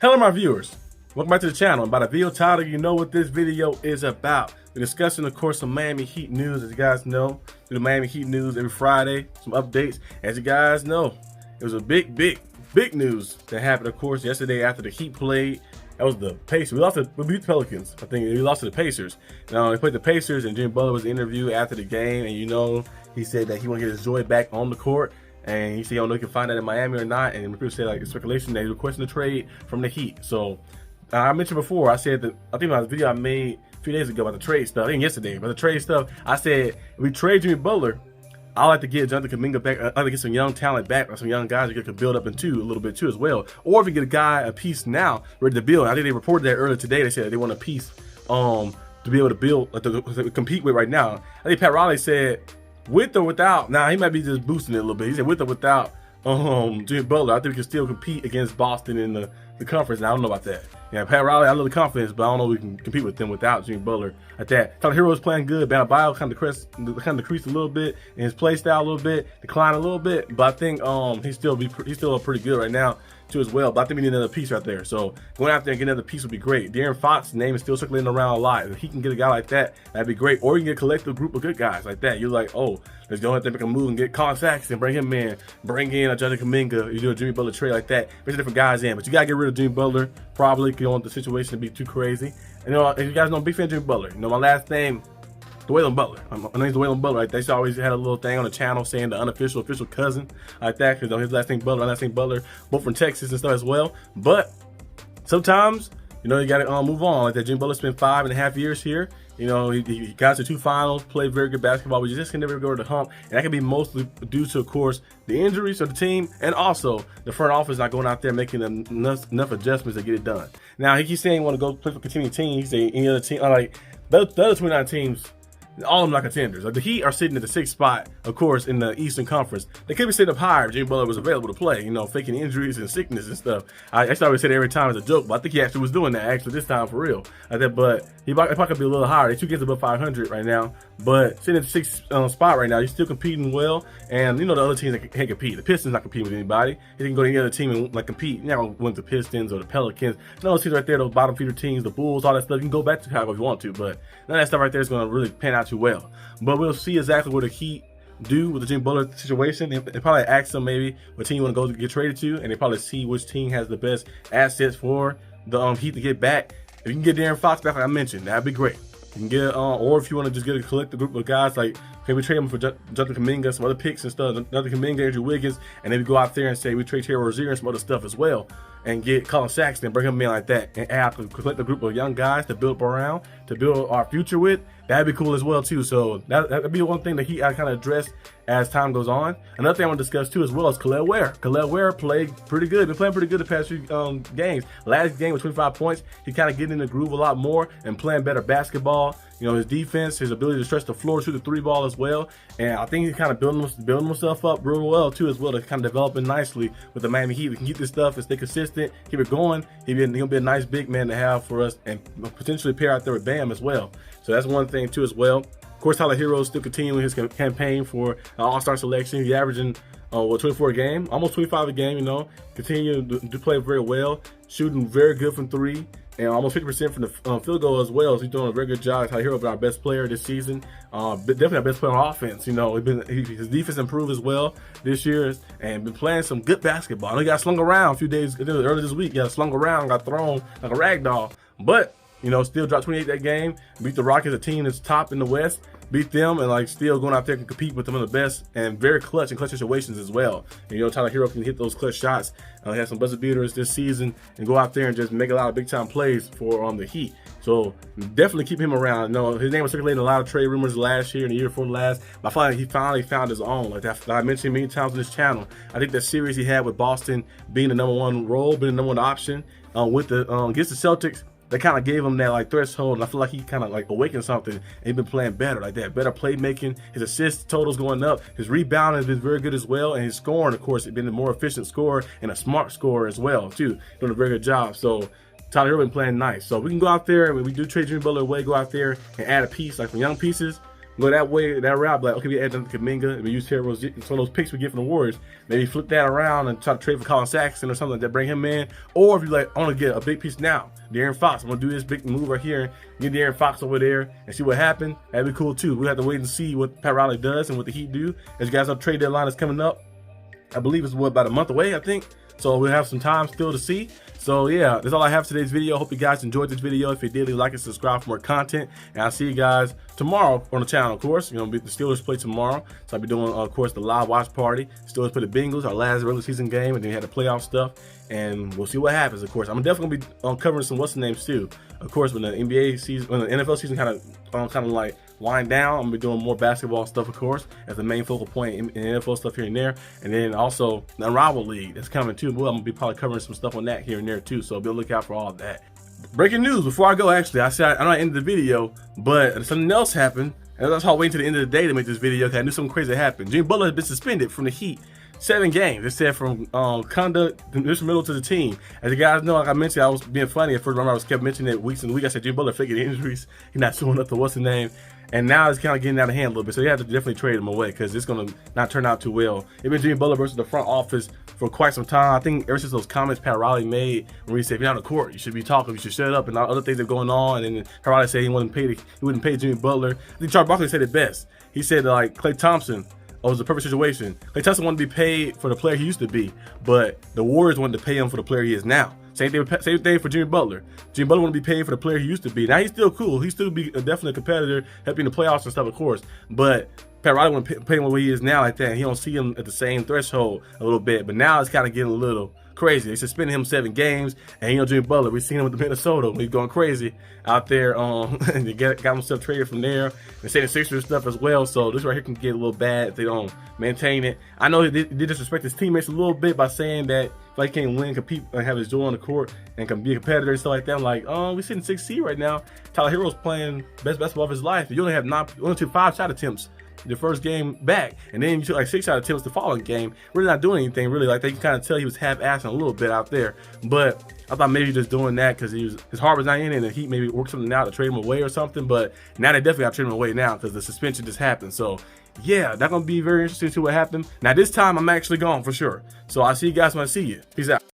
Hello my viewers, welcome back to the channel. By the video title, you know what this video is about. We're discussing, of course, some Miami Heat news. As you guys know, the Miami Heat news every Friday, some updates. As you guys know, it was a big news that happened, of course, yesterday after the Heat played. That was the Pacers. We beat the Pelicans. I think we lost to the Pacers. Now, they played the Pacers, and Jimmy Butler was interviewed after the game, and you know, he said that he want to get his joy back on the court. And he said, I don't know if he can find that in Miami or not. And people said, like, it's speculation that he requesting a trade from the Heat. So, I mentioned before, I said that, I think about the video I made a few days ago about the trade stuff, I think yesterday, about the trade stuff. I said, if we trade Jimmy Butler, I like to get Jonathan Kuminga back. I like to get some young talent back, or some young guys that could build up into a little bit too as well. Or if we get a guy a piece now, ready to build. I think they reported that earlier today. They said they want a piece to be able to build, to compete with right now. I think Pat Riley said, with or without, now he might be just boosting it a little bit. He said with or without Jimmy Butler, I think we can still compete against Boston in the conference. Now, I don't know about that. Yeah, Pat Riley, I love the confidence, but I don't know if we can compete with them without Jimmy Butler at that. Tyler Herro is playing good. Bam Bio kind of decreased a little bit in his play style, a little bit, declined a little bit, but I think he's still pretty good right now too as well. But I think we need another piece right there. So going out there and getting another piece would be great. De'Aaron Fox's name is still circulating around a lot. If he can get a guy like that, that'd be great. Or you can get a collective group of good guys like that. You're like, oh, let's go out there, make a move and get Colin Sexton, bring him in, bring in a Jonathan Kuminga. You do a Jimmy Butler trade like that, bring some different guys in. But you gotta get rid of Jimmy Butler. Probably because you don't want the situation to be too crazy. And, you know, if you guys know, I'm a big fan of Jimmy Butler. You know, my last name, Dwayne Butler. My name's Dwayne Butler. Right? They always had a little thing on the channel saying the unofficial, official cousin like that. Because his last name Butler, my last name Butler, both from Texas and stuff as well. But sometimes, you know, you got to move on. Like that, Jimmy Butler spent 5.5 years here. You know, he got to 2 finals, played very good basketball, but you just can never go to the hump. And that can be mostly due to, of course, the injuries of the team and also the front office not going out there making enough adjustments to get it done. Now, he keeps saying he want to go play for continuing team. He say any other team, like the other 29 teams, all of them are contenders. Like the Heat are sitting at the 6th spot, of course, in the Eastern Conference. They could be sitting up higher if Jimmy Butler was available to play, you know, faking injuries and sickness and stuff. I always say that every time as a joke, but I think he actually was doing that actually this time for real. But he probably could be a little higher. They're 2 games above 500 right now, but sitting at the 6th spot right now, he's still competing well. And you know the other teams that can't compete. The Pistons not competing with anybody. He can go to any other team and like compete. You're not gonna win the Pistons or the Pelicans. No, those teams right there, those bottom feeder teams, the Bulls, all that stuff. You can go back to Chicago if you want to, but none of that stuff right there is gonna really pan out too well. But we'll see exactly what the Heat do with the Jimmy Butler situation. They probably ask them maybe what team you want to go to get traded to, and they probably see which team has the best assets for the Heat to get back. If you can get De'Aaron Fox back, like I mentioned, that'd be great. You can get, or if you want to just get a collective group of guys, like maybe we trade him for Jonathan Kuminga, some other picks and stuff, Jonathan Kuminga, Andrew Wiggins, and then we go out there and say we trade Herro and some other stuff as well, and get Colin Sexton, bring him in like that, and have a collective group of young guys to build up around, to build our future with. That'd be cool as well too. So that'd be one thing that I kind of address as time goes on. Another thing I want to discuss too as well is Kel'el Ware. Kel'el Ware played pretty good. Been playing pretty good the past few games. Last game was 25 points. He kind of getting in the groove a lot more and playing better basketball. You know, his defense, his ability to stretch the floor, shoot the 3-ball as well. And I think he's kind of building himself up real well too as well, to kind of developing nicely with the Miami Heat. We can keep this stuff and stay consistent, keep it going. He'll be a nice big man to have for us, and potentially pair out there with Bam as well. So that's one thing too as well. Of course, Tyler Herro is still continuing his campaign for an All-Star selection. He's averaging 24 a game, almost 25 a game. You know, continue to play very well, shooting very good from 3. And almost 50% from the field goal as well. So he's doing a very good job. Tyler Herro been our best player this season. Definitely our best player on offense. You know, his defense improved as well this year, and been playing some good basketball. I know he got slung around a few days earlier this week. He got slung around, got thrown like a rag doll. But you know, still dropped 28 that game. Beat the Rockets, a team that's top in the West. Beat them, and like still going out there and compete with them in the best, and very clutch in clutch situations as well. And you know, Tyler Herro can hit those clutch shots. He had some buzzer beaters this season, and go out there and just make a lot of big time plays for the Heat. So definitely keep him around. You know, his name was circulating a lot of trade rumors last year and the year before last. But I feel like he finally found his own. Like that I mentioned many times on this channel. I think that series he had with Boston being the #1 role, being the #1 option with the against the Celtics. They kind of gave him that like threshold, and I feel like he kind of like awakened something, and he's been playing better like that. Better playmaking, his assist totals going up, his rebounding has been very good as well, and his scoring, of course, has been a more efficient scorer and a smart scorer as well too. Doing a very good job. So Tyler Herro been playing nice. So we can go out there, and when we do trade Jimmy Butler away, go out there and add a piece, like some young pieces. go that way, that route, like, okay, we add Anthony Kuminga, and we use Herro, some of those picks we get from the Warriors, maybe flip that around and try to trade for Colin Sexton or something like that, bring him in. Or if you like, I want to get a big piece now, De'Aaron Fox, I'm going to do this big move right here, get De'Aaron Fox over there and see what happens. That'd be cool too. We have to wait and see what Pat Riley does and what the Heat do. As you guys know, trade deadline is coming up. I believe it's about a month away, I think. So we'll have some time still to see. So yeah, that's all I have for today's video. Hope you guys enjoyed this video. If you did, leave a like and subscribe for more content. And I'll see you guys tomorrow on the channel, of course. You know, the Steelers play tomorrow. So I'll be doing, of course, the live watch party. Steelers play the Bengals, our last regular season game, and then we had the playoff stuff. And we'll see what happens, of course. I'm definitely going to be covering some what's-the-names too. Of course, when the NBA season, when the NFL season kind of like wind down, I'm gonna be doing more basketball stuff, of course, as the main focal point in NFL stuff here and there. And then also the Unrivaled League that's coming too. Well, I'm gonna be probably covering some stuff on that here and there too. So be on the lookout for all of that. Breaking news before I go, actually, I said I'm not ending the video, but something else happened. And that's how I waited to the end of the day to make this video because I knew something crazy happened. Jimmy Butler has been suspended from the Heat. 7 games. It said from conduct instrumental to the team. As you guys know, like I mentioned, I was being funny at first. Remember, I was kept mentioning it weeks and weeks. I said Jimmy Butler faking injuries. He's not showing up to what's the name. And now it's kind of getting out of hand a little bit. So you have to definitely trade him away because it's going to not turn out too well. It's been Jimmy Butler versus the front office for quite some time. I think ever since those comments Pat Riley made when he said, if you're on the court, you should be talking, you should shut up, and all other things that are going on. And then Pat Riley said he wouldn't pay Jimmy Butler. I think Charles Barkley said it best. He said like Klay Thompson, it was a perfect situation. Klay Thompson wanted to be paid for the player he used to be, but the Warriors wanted to pay him for the player he is now. Same thing for Jimmy Butler. Jimmy Butler wanted to be paid for the player he used to be. Now he's still cool. He still be definitely a competitor, helping the playoffs and stuff, of course. But Pat Riley want to pay him what he is now like that. And he don't see him at the same threshold a little bit. But now it's kind of getting a little crazy. They suspended him 7 games, and you know Jimmy Butler, we've seen him with the Minnesota when he's going crazy out there. And they got himself traded from there. And saying the Sixers stuff as well. So this right here can get a little bad if they don't maintain it. I know he did disrespect his teammates a little bit by saying that if he can't win, compete, and have his joy on the court, and can be a competitor and stuff like that. I'm like, we're sitting 6 seed right now. Tyler Herro's playing best basketball of his life. You only took 5 shot attempts the first game back, and then you took like 6 shot attempts the following game. Really not doing anything really. Like they can kind of tell he was half-assing a little bit out there. But I thought maybe just doing that because his heart was not in it, and the Heat maybe worked something out to trade him away or something. But now they definitely got to trade him away now because the suspension just happened. So yeah, that's gonna be very interesting to see what happened. Now this time I'm actually gone for sure. So I'll see you guys when I see you. Peace out.